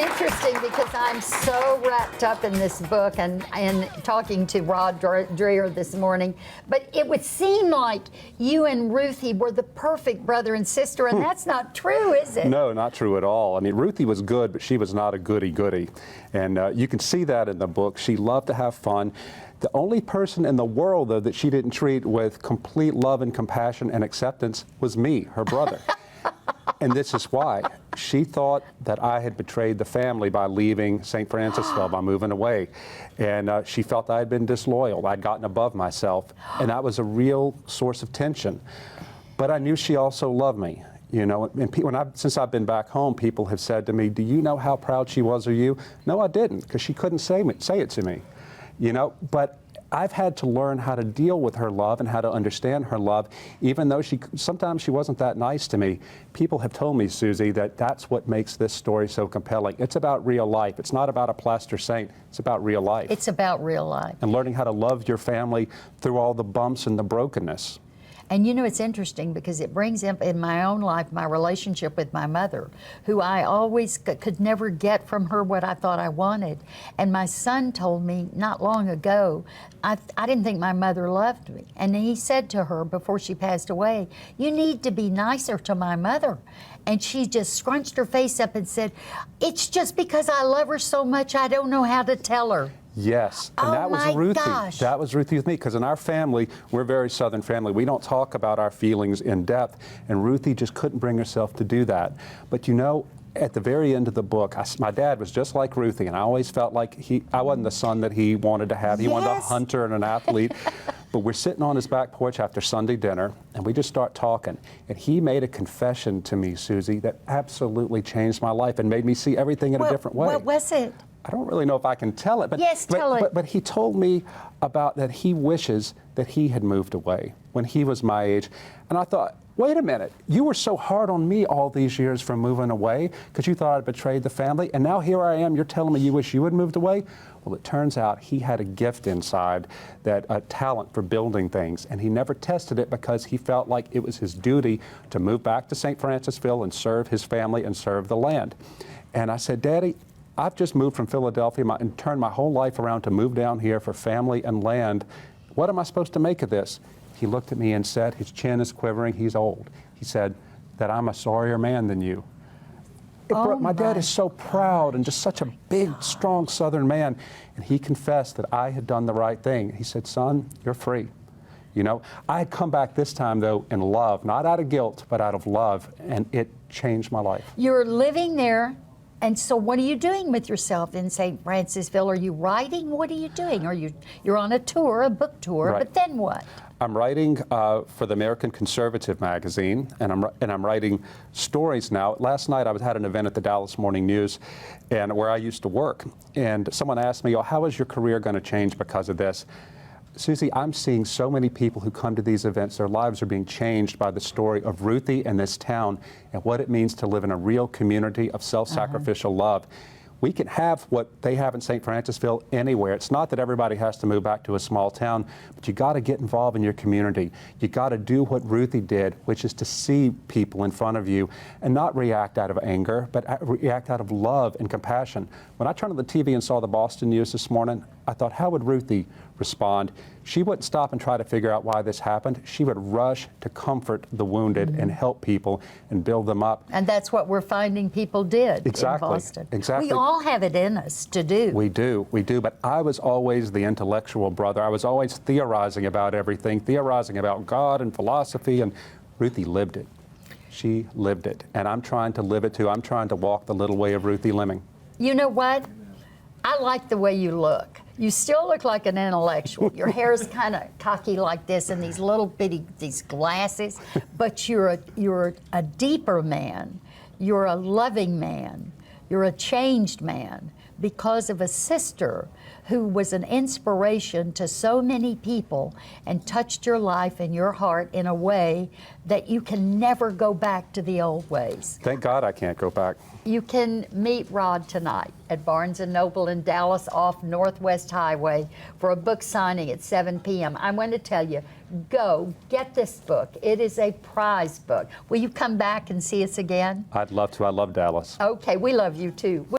interesting because I'm so wrapped up in this book and talking to Rod Dreher this morning, but it would seem like you and Ruthie were the perfect brother and sister, and that's not true, is it? No, not true at all. I mean, Ruthie was good, but she was not a goody-goody. And you can see that in the book. She loved to have fun. The only person in the world, though, that she didn't treat with complete love and compassion and acceptance was me, her brother. And this is why. She thought that I had betrayed the family by leaving St. Francisville, by moving away. And she felt I had been disloyal. I'd gotten above myself. And that was a real source of tension. But I knew she also loved me. You know, and since I've been back home, people have said to me, do you know how proud she was of you? No, I didn't, because she couldn't say it to me. You know, but I've had to learn how to deal with her love and how to understand her love, even though sometimes she wasn't that nice to me. People have told me, Susie, that that's what makes this story so compelling. It's about real life. It's not about a plaster saint. It's about real life. It's about real life. And learning how to love your family through all the bumps and the brokenness. And you know, it's interesting because it brings up in my own life my relationship with my mother, who I always could never get from her what I thought I wanted. And my son told me not long ago, I didn't think my mother loved me. And he said to her before she passed away, you need to be nicer to my mother. And she just scrunched her face up and said, it's just because I love her so much, I don't know how to tell her. Yes, and that was Ruthie. Gosh. That was Ruthie with me, because in our family, we're a very Southern family. We don't talk about our feelings in depth, and Ruthie just couldn't bring herself to do that. But you know, at the very end of the book, my dad was just like Ruthie, and I always felt like I wasn't the son that he wanted to have. He wanted a hunter and an athlete. But we're sitting on his back porch after Sunday dinner, and we just start talking. And he made a confession to me, Susie, that absolutely changed my life and made me see everything in a different way. What was it? I don't really know if I can tell it, but yes, tell it. But he told me about that he wishes that he had moved away when he was my age. And I thought, wait a minute, you were so hard on me all these years for moving away because you thought I'd betrayed the family, and now here I am, you're telling me you wish you had moved away? Well, it turns out he had a gift inside, a talent for building things, and he never tested it because he felt like it was his duty to move back to St. Francisville and serve his family and serve the land. And I said, Daddy, I've just moved from Philadelphia and turned my whole life around to move down here for family and land. What am I supposed to make of this? He looked at me and said, his chin is quivering, he's old. He said, that I'm a sorrier man than you. My dad is so proud and just such a big, strong Southern man. And he confessed that I had done the right thing. He said, son, you're free. You know, I had come back this time, though, in love, not out of guilt, but out of love, and it changed my life. You're living there. And so what are you doing with yourself in St. Francisville? Are you writing? What are you doing? You're on a tour, a book tour, right. But then what? I'm writing for the American Conservative magazine, and I'm writing stories now. Last night I had an event at the Dallas Morning News, and where I used to work, and someone asked me, oh, how is your career going to change because of this? Susie, I'm seeing so many people who come to these events, their lives are being changed by the story of Ruthie and this town and what it means to live in a real community of self-sacrificial love. We can have what they have in St. Francisville anywhere. It's not that everybody has to move back to a small town, but you got to get involved in your community. You got to do what Ruthie did, which is to see people in front of you and not react out of anger, but react out of love and compassion. When I turned on the TV and saw the Boston News this morning, I thought, how would Ruthie respond? She wouldn't stop and try to figure out why this happened. She would rush to comfort the wounded and help people and build them up. And that's what we're finding people did in Boston. Exactly. We all have it in us to do. We do, but I was always the intellectual brother. I was always theorizing about everything, theorizing about God and philosophy, and Ruthie lived it. She lived it, and I'm trying to live it too. I'm trying to walk the little way of Ruthie Leming. You know what? I like the way you look. You still look like an intellectual. Your hair is kind of cocky like this and these little bitty, these glasses, but you're a deeper man. You're a loving man. You're a changed man because of a sister who was an inspiration to so many people and touched your life and your heart in a way that you can never go back to the old ways. Thank God I can't go back. You can meet Rod tonight at Barnes & Noble in Dallas off Northwest Highway for a book signing at 7 p.m. I want to tell you, go get this book. It is a prize book. Will you come back and see us again? I'd love to. I love Dallas. Okay, we love you too.